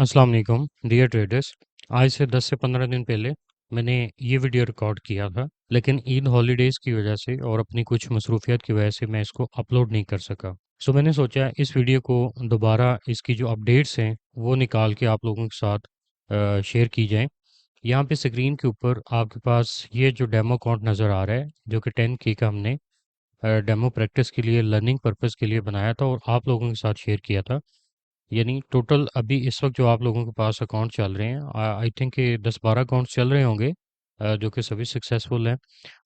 अस्सलाम वालेकुम dear traders. आज से 10 से 15 दिन पहले मैंने ये वीडियो रिकॉर्ड किया था, लेकिन ईद हॉलीडेज़ की वजह से और अपनी कुछ मसरूफियत की वजह से मैं इसको अपलोड नहीं कर सका। सो मैंने सोचा इस वीडियो को दोबारा इसकी जो अपडेट्स हैं वो निकाल के आप लोगों के साथ शेयर की जाएँ। यहाँ पे स्क्रीन के ऊपर आपके पास ये जो डेमो अकाउंट नज़र आ रहा है, जो कि 10K का हमने डेमो प्रैक्टिस के लिए, लर्निंग पर्पज़ के लिए बनाया था और आप लोगों के साथ शेयर किया था। यानी टोटल अभी इस वक्त जो आप लोगों के पास अकाउंट चल रहे हैं, आई थिंक ये 10-12 अकाउंट चल रहे होंगे, जो कि सभी सक्सेसफुल हैं।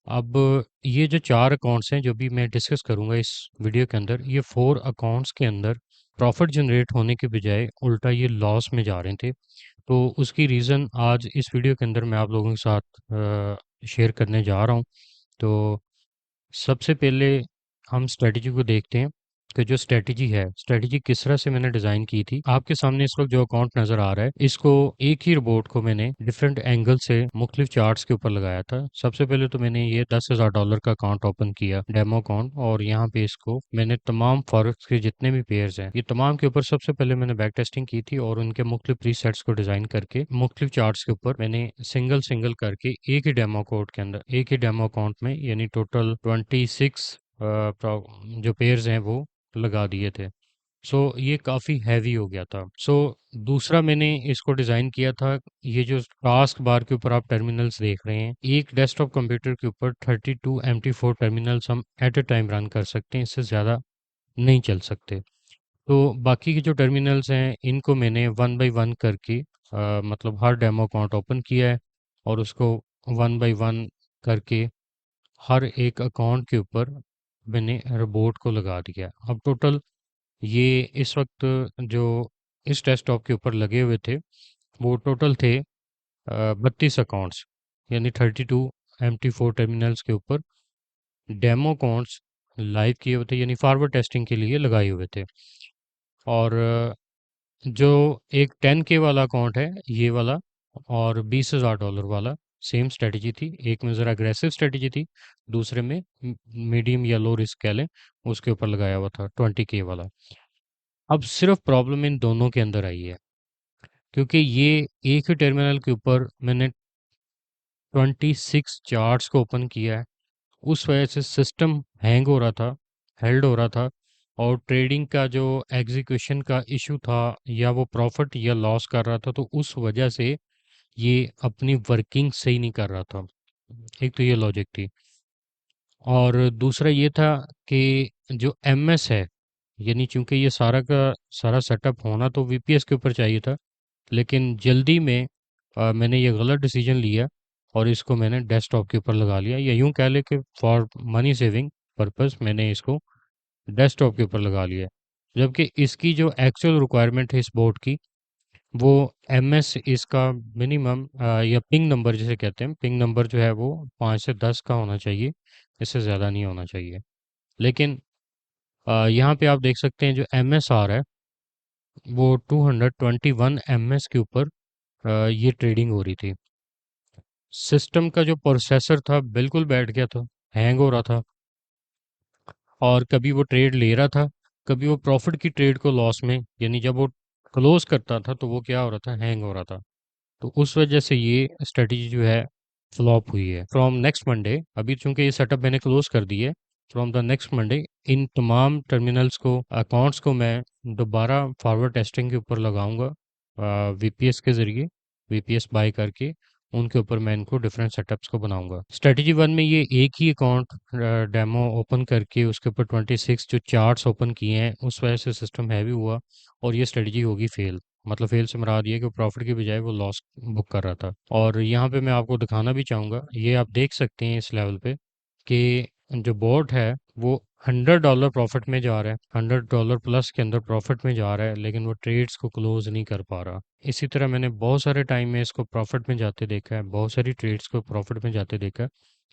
अब ये जो 4 अकाउंट्स हैं जो भी मैं डिस्कस करूंगा इस वीडियो के अंदर, ये 4 अकाउंट्स के अंदर प्रॉफिट जनरेट होने के बजाय उल्टा ये लॉस में जा रहे थे। तो उसकी रीज़न आज इस वीडियो के अंदर मैं आप लोगों के साथ शेयर करने जा रहा हूँ। तो सबसे पहले हम स्ट्रेटजी को देखते हैं कि जो स्ट्रेटजी है, स्ट्रेटजी किस तरह से मैंने डिज़ाइन की थी। आपके सामने इस वक्त जो अकाउंट नज़र आ रहा है, इसको एक ही रिपोर्ट को मैंने डिफरेंट एंगल से मुख्तलिफ चार्ट्स के ऊपर लगाया था। सबसे पहले तो मैंने ये $10,000 का अकाउंट ओपन किया, डेमो अकाउंट, और यहाँ पे इसको मैंने तमाम फॉरेक्स के जितने भी पेयर्स हैं, ये तमाम के ऊपर सबसे पहले मैंने बैक टेस्टिंग की थी और उनके मुख्तलिफ प्रीसेट्स को डिज़ाइन करके मुख्तलिफ चार्ट्स के ऊपर मैंने सिंगल सिंगल करके एक ही डेमो कोड के अंदर, एक ही डेमो अकाउंट में, यानी टोटल 26 जो पेयर्स हैं वो लगा दिए थे। सो ये काफ़ी हैवी हो गया था। सो दूसरा मैंने इसको डिज़ाइन किया था, ये जो टास्क बार के ऊपर आप टर्मिनल्स देख रहे हैं, एक डेस्कटॉप कंप्यूटर के ऊपर 32 MT4 टर्मिनल्स हम एट अ टाइम रन कर सकते हैं, इससे ज़्यादा नहीं चल सकते। तो बाकी के जो टर्मिनल्स हैं इनको मैंने वन बाय वन करके मतलब हर डेमो अकाउंट ओपन किया है और उसको वन बाय वन करके हर एक अकाउंट के ऊपर मैंने रोबोट को लगा दिया। अब टोटल ये इस वक्त जो इस डेस्कटॉप के ऊपर लगे हुए थे वो टोटल थे 32 अकाउंट्स, यानी 32 MT4 टर्मिनल्स के ऊपर डेमो अकाउंट्स लाइव किए हुए थे, यानी फॉरवर्ड टेस्टिंग के लिए लगाए हुए थे। और जो एक 10K वाला अकाउंट है ये वाला, और $20,000 वाला, सेम स्ट्रेटजी थी। एक में ज़रा अग्रेसिव स्ट्रेटजी थी, दूसरे में मीडियम या लो रिस्क कह लें, उसके ऊपर लगाया हुआ था 20K वाला। अब सिर्फ प्रॉब्लम इन दोनों के अंदर आई है, क्योंकि ये एक ही टर्मिनल के ऊपर मैंने 26 चार्ट्स को ओपन किया है। उस वजह से सिस्टम हैंग हो रहा था, हेल्ड हो रहा था, और ट्रेडिंग का जो एग्जीक्यूशन का इशू था, या वो प्रॉफिट या लॉस कर रहा था, तो उस वजह से ये अपनी वर्किंग सही नहीं कर रहा था। एक तो ये लॉजिक थी, और दूसरा ये था कि जो एमएस है, यानी चूंकि ये सारा का सारा सेटअप होना तो वीपीएस के ऊपर चाहिए था, लेकिन जल्दी में मैंने ये गलत डिसीजन लिया और इसको मैंने डेस्कटॉप के ऊपर लगा लिया, या यूं कह ले कि फॉर मनी सेविंग पर्पस मैंने इसको डेस्कटॉप के ऊपर लगा लिया। जबकि इसकी जो एक्चुअल रिक्वायरमेंट है इस बोर्ड की, वो एमएस इसका मिनिमम या पिंग नंबर जिसे कहते हैं, पिंग नंबर जो है वो 5 से 10 का होना चाहिए, इससे ज़्यादा नहीं होना चाहिए। लेकिन यहाँ पे आप देख सकते हैं जो एमएस आ रहा है वो 221 एमएस के ऊपर ये ट्रेडिंग हो रही थी। सिस्टम का जो प्रोसेसर था बिल्कुल बैठ गया था, हैंग हो रहा था, और कभी वो ट्रेड ले रहा था, कभी वो प्रॉफिट की ट्रेड को लॉस में, यानी जब वो क्लोज करता था तो वो क्या हो रहा था, हैंग हो रहा था। तो उस वजह से ये स्ट्रेटजी जो है फ्लॉप हुई है। फ्रॉम नेक्स्ट मंडे, अभी चूंकि ये सेटअप मैंने क्लोज कर दी है, फ्रॉम द नेक्स्ट मंडे इन तमाम टर्मिनल्स को, अकाउंट्स को मैं दोबारा फॉरवर्ड टेस्टिंग के ऊपर लगाऊंगा, वीपीएस के ज़रिए, वीपीएस बाय करके उनके ऊपर मैं इनको डिफरेंट सेटअप्स को बनाऊंगा। स्ट्रेटजी वन में ये एक ही अकाउंट डेमो ओपन करके उसके ऊपर 26 जो चार्ट्स ओपन किए हैं, उस वजह से सिस्टम हैवी हुआ और ये स्ट्रेटजी होगी फेल। मतलब फेल से मुराद ये कि प्रॉफिट की बजाय वो लॉस बुक कर रहा था। और यहाँ पे मैं आपको दिखाना भी चाहूँगा, ये आप देख सकते हैं इस लेवल पे कि जो बोर्ड है वो $100 प्रॉफिट में जा रहा है, $100 प्लस के अंदर प्रॉफिट में जा रहा है, लेकिन वो ट्रेड्स को क्लोज नहीं कर पा रहा। इसी तरह मैंने बहुत सारे टाइम में इसको प्रॉफिट में जाते देखा है, बहुत सारी ट्रेड्स को प्रॉफिट में जाते देखा है,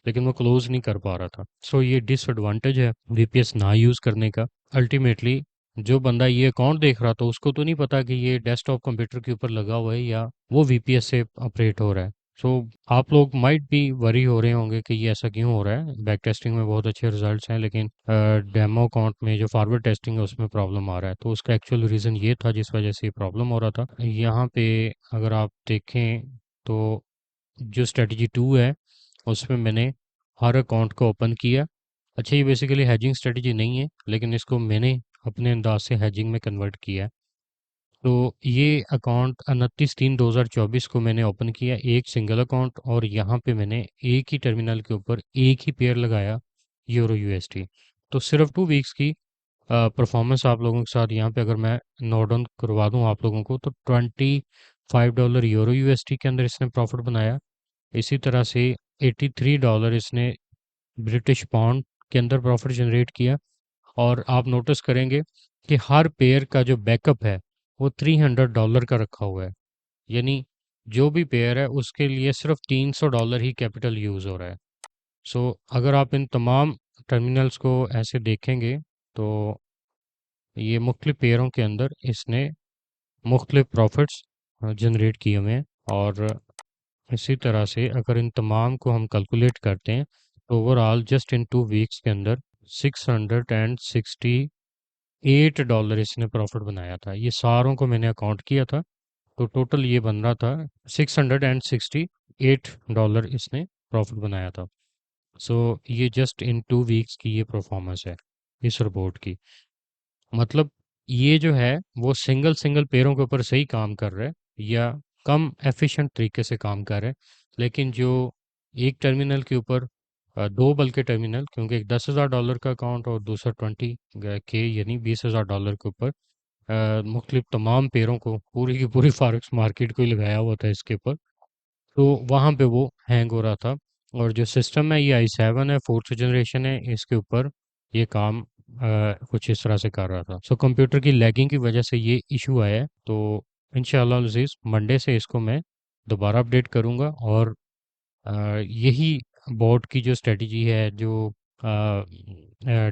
लेकिन वो क्लोज नहीं कर पा रहा था। सो ये डिसएडवांटेज है वीपीएस ना यूज़ करने का। अल्टीमेटली जो बंदा ये अकाउंट देख रहा था उसको तो नहीं पता कि ये डेस्कटॉप कंप्यूटर के ऊपर लगा हुआ है या वो वीपीएस से ऑपरेट हो रहा है। सो आप लोग माइट भी वरी हो रहे होंगे कि ये ऐसा क्यों हो रहा है। बैक टेस्टिंग में बहुत अच्छे रिजल्ट्स हैं, लेकिन डेमो अकाउंट में जो फॉरवर्ड टेस्टिंग है उसमें प्रॉब्लम आ रहा है। तो उसका एक्चुअल रीज़न ये था जिस वजह से ये प्रॉब्लम हो रहा था। यहाँ पे अगर आप देखें तो जो स्ट्रेटजी 2 है उसमें मैंने हर अकाउंट को ओपन किया। अच्छा, ये बेसिकली हैजिंग स्ट्रेटजी नहीं है, लेकिन इसको मैंने अपने अंदाज से हैजिंग में कन्वर्ट किया है। तो ये अकाउंट 29/3/2024 को मैंने ओपन किया, एक सिंगल अकाउंट, और यहाँ पे मैंने एक ही टर्मिनल के ऊपर एक ही पेयर लगाया, यूरो यूएसटी। तो सिर्फ 2 वीक्स की परफॉर्मेंस आप लोगों के साथ यहाँ पे अगर मैं नोट डाउन करवा दूँ आप लोगों को, तो $25 यूरो यूएसटी के अंदर इसने प्रॉफिट बनाया। इसी तरह से $83 इसने ब्रिटिश पाउंड के अंदर प्रॉफिट जनरेट किया। और आप नोटिस करेंगे कि हर पेयर का जो बैकअप है वो $300 का रखा हुआ है। यानी जो भी पेयर है उसके लिए सिर्फ $300 ही कैपिटल यूज़ हो रहा है। सो अगर आप इन तमाम टर्मिनल्स को ऐसे देखेंगे तो ये मुख्तलिफ पेयरों के अंदर इसने मुख्तलिफ प्रॉफिट्स जनरेट किए हुए हैं। और इसी तरह से अगर इन तमाम को हम कैलकुलेट करते हैं तो ओवरऑल जस्ट इन 2 वीक्स के अंदर $668 इसने प्रॉफिट बनाया था। ये सारों को मैंने अकाउंट किया था, तो टोटल ये बन रहा था $668 इसने प्रॉफिट बनाया था। सो ये जस्ट इन 2 वीक्स की ये परफॉर्मेंस है इस रिपोर्ट की। मतलब ये जो है वो सिंगल सिंगल पेयरों के ऊपर सही काम कर रहा है या कम एफिशिएंट तरीके से काम कर रहा है। लेकिन जो एक टर्मिनल के ऊपर दो बल्कि टर्मिनल, क्योंकि एक $10,000 का अकाउंट और दूसरा 20 के यानी $20,000 के ऊपर मुख्तलिफ तमाम पेयरों को पूरी की पूरी फॉरेक्स मार्केट को ही लगाया हुआ था इसके ऊपर। तो वहाँ पे वो हैंग हो रहा था। और जो सिस्टम है ये i7 है, 4th जनरेशन है, इसके ऊपर ये काम कुछ इस तरह से कर रहा था। सो कंप्यूटर की लैगिंग की वजह से ये इशू आया है। तो इंशाल्लाह अज़ीज़ मंडे से इसको मैं दोबारा अपडेट करूँगा। और यही बोर्ड की जो स्ट्रेटजी है, जो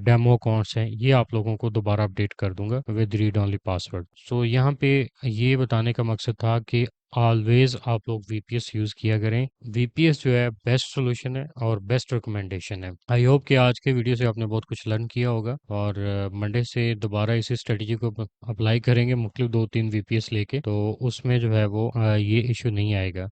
डेमो अकाउंट्स हैं, ये आप लोगों को दोबारा अपडेट कर दूंगा विद रीड ओनली पासवर्ड। सो यहाँ पे ये बताने का मकसद था कि ऑलवेज आप लोग वीपीएस यूज़ किया करें। वीपीएस जो है बेस्ट सोल्यूशन है और बेस्ट रिकमेंडेशन है। आई होप कि आज के वीडियो से आपने बहुत कुछ लर्न किया होगा, और मंडे से दोबारा इसी स्ट्रेटजी को अप्लाई करेंगे मुख्तलिफ 2-3 वीपीएस लेके, तो उसमें जो है वो ये इशू नहीं आएगा।